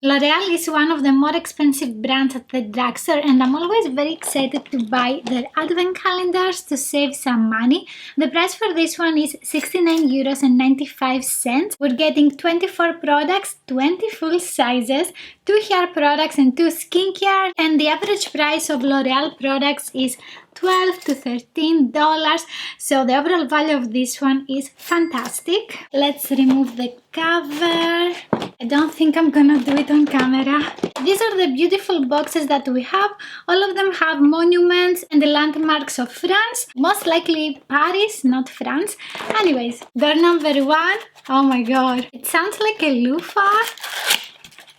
L'Oreal is one of the more expensive brands at the drugstore, and I'm always very excited to buy their advent calendars to save some money. The price for this one is €69.95. We're getting 24 products, 20 full sizes, 2 hair products and 2 skincare, and the average price of L'Oreal products is $12 to $13, so the overall value of this one is fantastic. Let's remove the cover. I don't think I'm gonna do it on camera. These are the beautiful boxes that we have. All of them have monuments and the landmarks of France, most likely Paris, not France. Anyways, door number 1. Oh my god, it sounds like a loofah,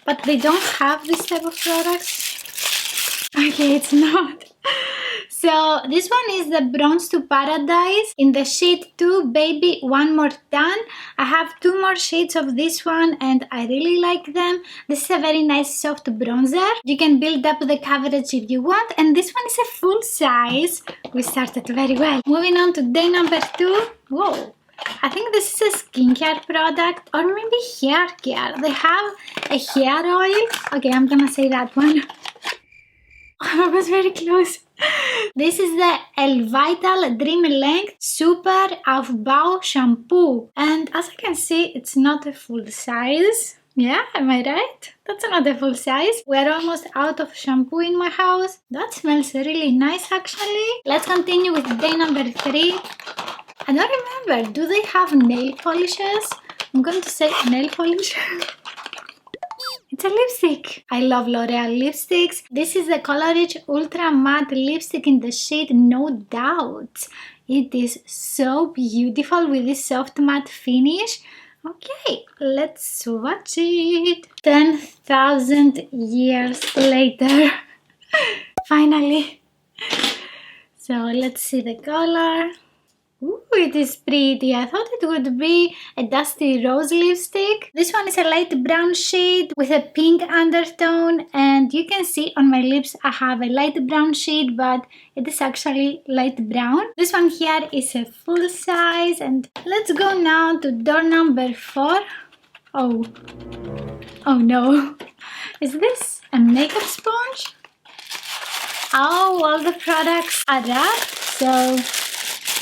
but they don't have this type of products. Okay, it's not. So this one is the Bronze to Paradise in the shade 2 Baby One More Tan. I have 2 more shades of this one and I really like them. This is a very nice soft bronzer. You can build up the coverage if you want, and this one is a full size. We started very well. Moving on to day number 2. Whoa! I think this is a skincare product or maybe hair care. They have a hair oil. Okay, I'm gonna say that one. I was very close. This is the El Vital Dream Length Super Aufbau Shampoo, and as I can see, it's not a full size. Yeah, am I right? That's not a full size. We're almost out of shampoo in my house. That smells really nice actually. Let's continue with day number 3. I don't remember, do they have nail polishes? I'm going to say nail polish. It's a lipstick. I love L'Oreal lipsticks. This is the Coleridge Ultra Matte Lipstick in the shade No Doubt. It is so beautiful with this soft matte finish. Okay, let's swatch it. 10,000 years later. Finally. So let's see the color. Ooh, it is pretty. I thought it would be a dusty rose lipstick. This one is a light brown shade with a pink undertone, and you can see on my lips I have a light brown shade, but it is actually light brown. This one here is a full size, and let's go now to door number 4. Oh no. Is this a makeup sponge? Oh, all the products are wrapped, so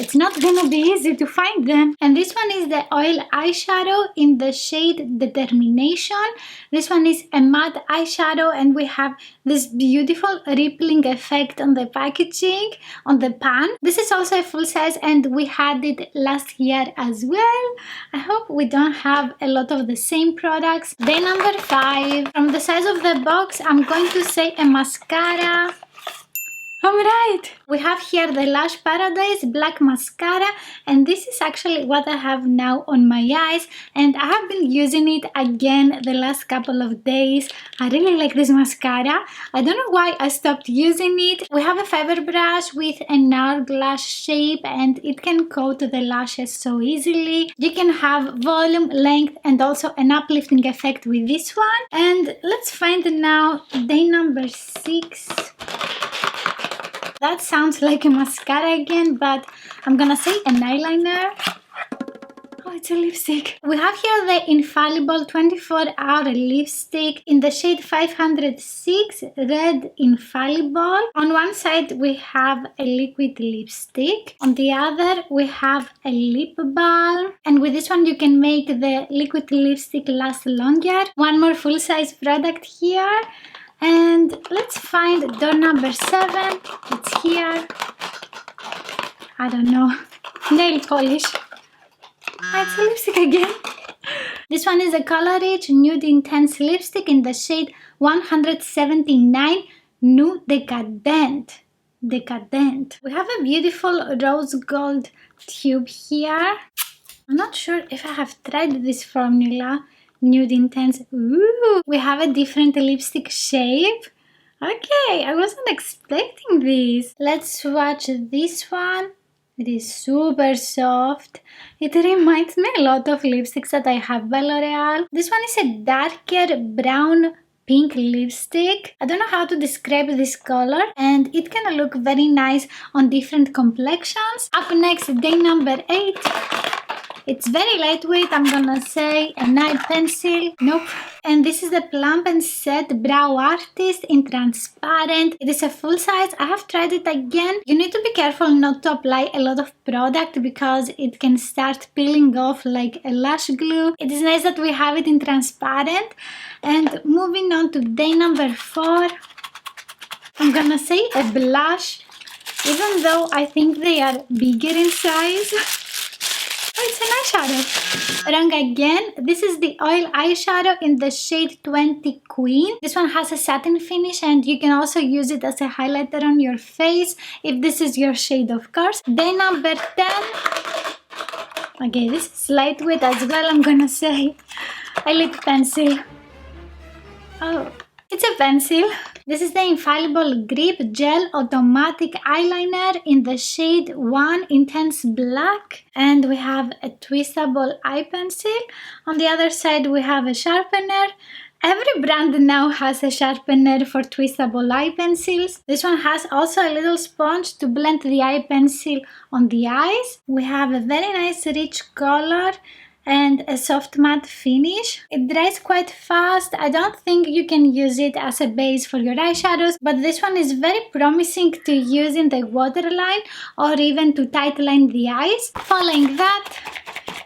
it's not gonna be easy to find them. And this one is the oil eyeshadow in the shade Determination. This one is a matte eyeshadow, and we have this beautiful rippling effect on the packaging, on the pan. This is also a full size, and we had it last year as well. I hope we don't have a lot of the same products. Day number 5. From the size of the box, I'm going to say a mascara. I'm right! We have here the Lash Paradise Black Mascara, and this is actually what I have now on my eyes, and I have been using it again the last couple of days. I really like this mascara. I don't know why I stopped using it. We have a fiber brush with an hourglass shape, and it can coat the lashes so easily. You can have volume, length, and also an uplifting effect with this one. And let's find now day number 6. That sounds like a mascara again, but I'm gonna say an eyeliner. Oh, it's a lipstick. We have here the Infallible 24-hour lipstick in the shade 506 Red Infallible. On one side we have a liquid lipstick. On the other we have a lip balm. And with this one you can make the liquid lipstick last longer. One more full-size product here. And let's find door number 7. It's here. I don't know. Nail polish. It's a lipstick again. This one is a Coleridge Nude Intense Lipstick in the shade 179 Nude Decadent. Decadent. We have a beautiful rose gold tube here. I'm not sure if I have tried this formula. Nude Intense. Ooh, we have a different lipstick shape. Okay, I wasn't expecting this. Let's swatch this one. It is super soft. It reminds me a lot of lipsticks that I have by L'Oreal. This one is a darker brown pink lipstick. I don't know how to describe this color, and it can look very nice on different complexions. Up next, day number 8. It's very lightweight. I'm gonna say an eye pencil. Nope. And this is the Plump and Set Brow Artist in transparent. It is a full size. I have tried it again. You need to be careful not to apply a lot of product because it can start peeling off like a lash glue. It is nice that we have it in transparent. And moving on to day number 4, I'm gonna say a blush, even though I think they are bigger in size. Oh, it's an eyeshadow. Wrong again. This is the oil eyeshadow in the shade 20 Queen. This one has a satin finish and you can also use it as a highlighter on your face if this is your shade, of course. Day number 10. Okay, this is lightweight as well, I'm gonna say. A lip pencil. Oh, it's a pencil. This is the Infallible Grip Gel Automatic Eyeliner in the shade 1 Intense Black. And we have a twistable eye pencil. On the other side we have a sharpener. Every brand now has a sharpener for twistable eye pencils. This one has also a little sponge to blend the eye pencil on the eyes. We have a very nice rich color and a soft matte finish. It dries quite fast. I don't think you can use it as a base for your eyeshadows, but this one is very promising to use in the waterline or even to tightline the eyes. Following that,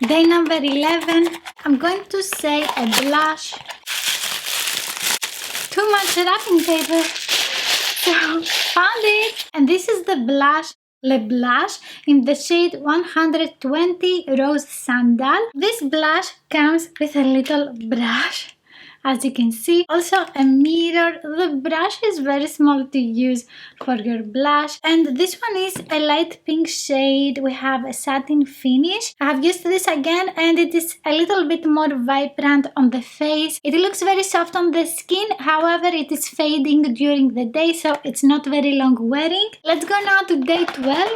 day number 11, I'm going to say a blush. Too much wrapping paper. So, found it! And this is the blush. Le Blush in the shade 120 Rose Sandal. This blush comes with a little brush, as you can see. Also a mirror. The brush is very small to use for your blush. And this one is a light pink shade. We have a satin finish. I have used this again and it is a little bit more vibrant on the face. It looks very soft on the skin. However, it is fading during the day, so it's not very long wearing. Let's go now to day 12.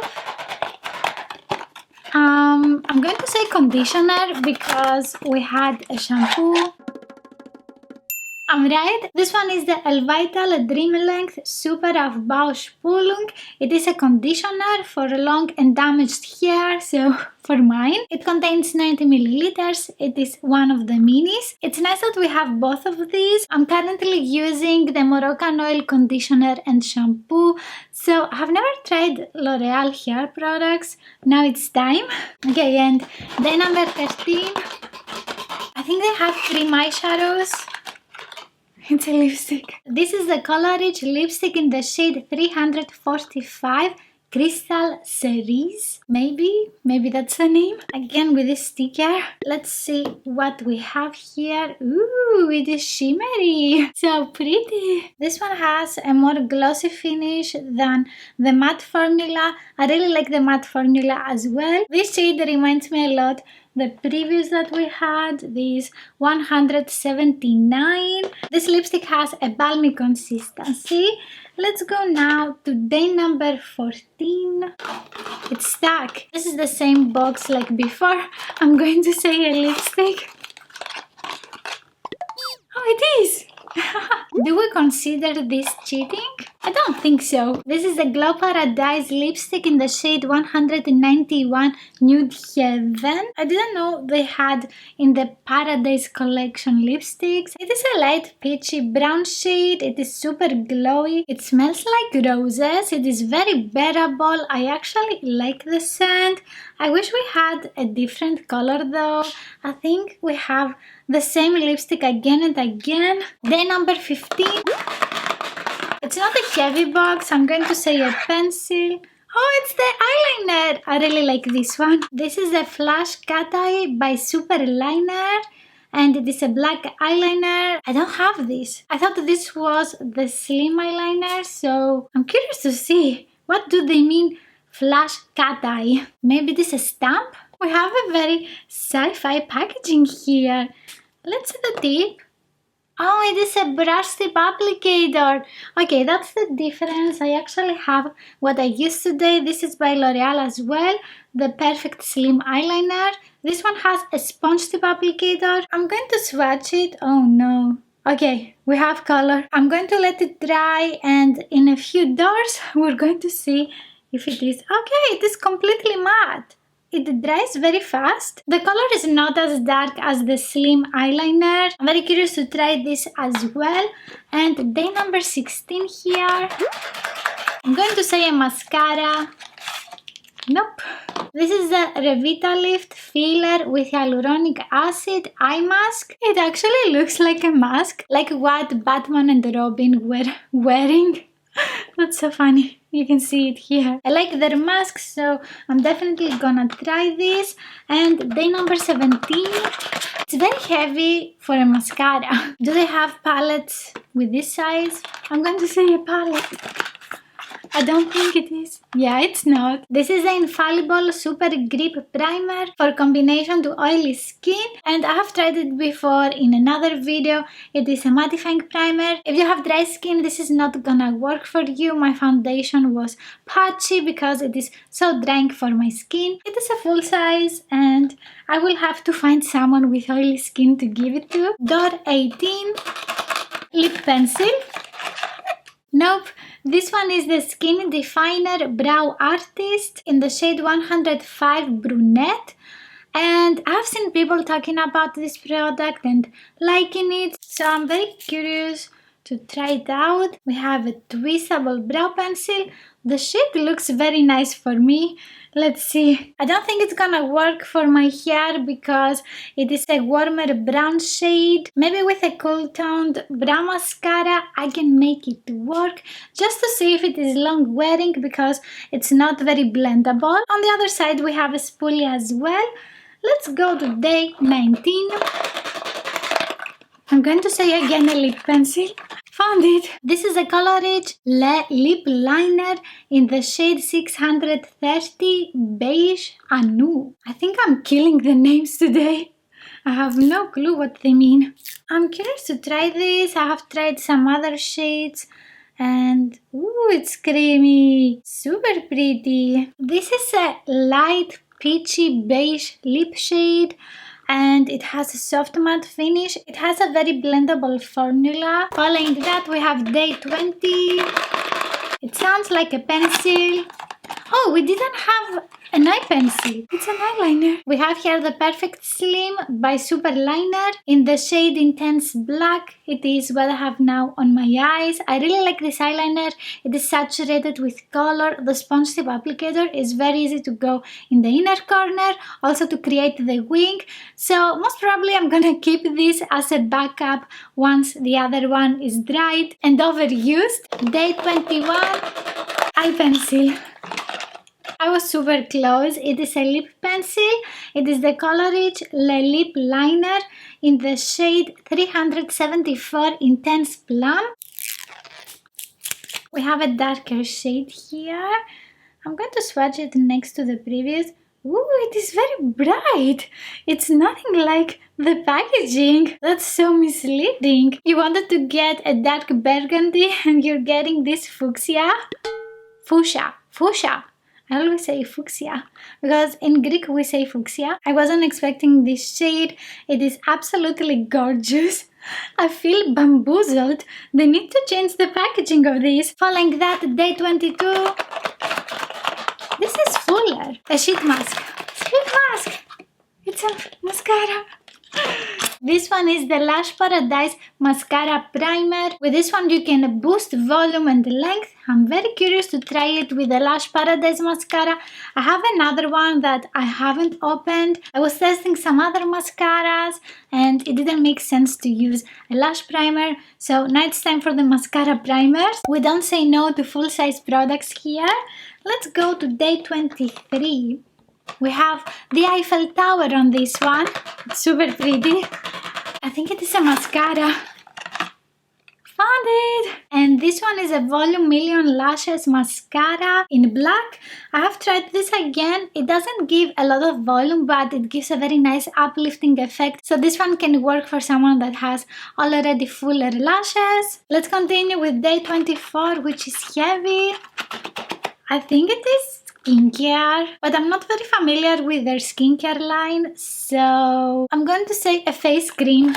I'm going to say conditioner because we had a shampoo. I'm right. This one is the Elvital Dream Length Super Aufbauspülung. It is a conditioner for long and damaged hair, so for mine. It contains 90 milliliters. It is one of the minis. It's nice that we have both of these. I'm currently using the Moroccan Oil Conditioner and Shampoo. So I've never tried L'Oreal hair products. Now it's time. Okay, and day number 13. I think they have 3 eyeshadows. It's a lipstick. This is the Coleridge lipstick in the shade 345 Crystal Cerise. Maybe that's the name. Again with this sticker. Let's see what we have here. Ooh, it is shimmery. So pretty. This one has a more glossy finish than the matte formula. I really like the matte formula as well. This shade reminds me a lot the previous that we had, this 179. This lipstick has a balmy consistency. Let's go now to day number 14. It's stuck. This is the same box like before. I'm going to say a lipstick. Oh, it is! Do we consider this cheating? I don't think so. This is the Glow Paradise lipstick in the shade 191 Nude Heaven. I didn't know they had in the Paradise collection lipsticks. It is a light peachy brown shade. It is super glowy. It smells like roses. It is very bearable. I actually like the scent. I wish we had a different color though. I think we have the same lipstick again and again. Day number 15. It's not a heavy box. I'm going to say a pencil. Oh, it's the eyeliner. I really like this one. This is the Flash Cat Eye by Super Liner. And it is a black eyeliner. I don't have this. I thought this was the slim eyeliner. So I'm curious to see. What do they mean Flash Cat Eye? Maybe this is a stamp? We have a very sci-fi packaging here. Let's see the tip. Oh, it is a brush tip applicator. Okay, that's the difference. I actually have what I used today. This is by L'Oreal as well. The Perfect Slim Eyeliner. This one has a sponge tip applicator. I'm going to swatch it. Oh no. Okay, we have color. I'm going to let it dry and in a few doors we're going to see if it is. Okay, it is completely matte. it dries very fast. The color is not as dark as the slim eyeliner. I'm very curious to try this as well. And day number 16 here. I'm going to say a mascara. Nope. This is the Revitalift Filler with Hyaluronic Acid Eye Mask. It actually looks like a mask, like what Batman and Robin were wearing. That's so funny. You can see it here. I like their masks, so I'm definitely gonna try this. And day number 17. It's very heavy for a mascara. Do they have palettes with this size? I'm going to say a palette. I don't think it is. Yeah, it's not. This is the Infallible Super Grip Primer for combination to oily skin, and I have tried it before in another video. It is a mattifying primer. If you have dry skin, this is not gonna work for you. My foundation was patchy because it is so drying for my skin. It is a full size and I will have to find someone with oily skin to give it to. Door 18 Lip Pencil. Nope, this one is the Skin Definer Brow Artist in the shade 105 Brunette. And I've seen people talking about this product and liking it, so I'm very curious to try it out. We have a twistable brow pencil. The shade looks very nice for me. Let's see. I don't think it's gonna work for my hair because it is a warmer brown shade. Maybe with a cool toned brow mascara I can make it work, just to see if it is long wearing because it's not very blendable. On the other side we have a spoolie as well. Let's go to day 19. I'm going to say again a lip pencil. Found it! This is a Colourage Le Lip Liner in the shade 630 Beige Anu. I think I'm killing the names today. I have no clue what they mean. I'm curious to try this. I have tried some other shades and ooh, it's creamy. Super pretty. This is a light peachy beige lip shade. And it has a soft matte finish. It has a very blendable formula. Following that we have day 20. It sounds like a pencil. Oh, we didn't have an eye pencil. It's an eyeliner. We have here the Perfect Slim by Superliner in the shade Intense Black. It is what I have now on my eyes. I really like this eyeliner. It is saturated with color. The sponge tip applicator is very easy to go in the inner corner, also to create the wing. So most probably I'm gonna keep this as a backup once the other one is dried and overused. Day 21, eye pencil. I was super close. It is a lip pencil. It is the Colourage Le Lip Liner in the shade 374 Intense Plum. We have a darker shade here. I'm going to swatch it next to the previous. Ooh, it is very bright. It's nothing like the packaging. That's so misleading. You wanted to get a dark burgundy and you're getting this fuchsia. Fuchsia. I always say fuchsia because in Greek we say fuchsia. I wasn't expecting this shade. It is absolutely gorgeous. I feel bamboozled. They need to change the packaging of this. Following that, day 22. This is Fuller, a sheet mask. Sheet mask! It's a mascara. This one is the Lash Paradise Mascara Primer. With this one you can boost volume and length. I'm very curious to try it with the Lash Paradise Mascara. I have another one that I haven't opened. I was testing some other mascaras and it didn't make sense to use a lash primer. So now it's time for the mascara primers. We don't say no to full-size products here. Let's go to day 23. We have the Eiffel Tower on this one. It's super pretty. I think it is a mascara. Found it! And this one is a Volume Million Lashes Mascara in black. I have tried this again. It doesn't give a lot of volume, but it gives a very nice uplifting effect. So this one can work for someone that has already fuller lashes. Let's continue with day 24, which is heavy. I think it is skincare, but I'm not very familiar with their skincare line, so I'm going to say a face cream.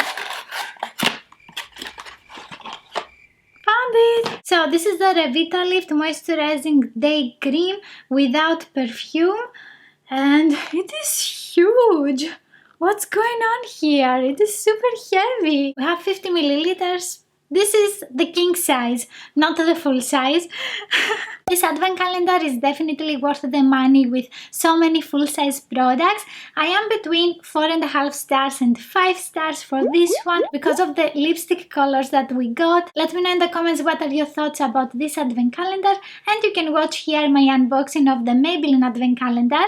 Found it! So this is the Revitalift Moisturizing Day Cream without perfume. and it is huge. What's going on here? It is super heavy. We have 50 milliliters. This is the king size, not the full size. This advent calendar is definitely worth the money with so many full-size products. I am between 4.5 stars and 5 stars for this one because of the lipstick colors that we got. Let me know in the comments what are your thoughts about this advent calendar, and you can watch here my unboxing of the Maybelline advent calendar.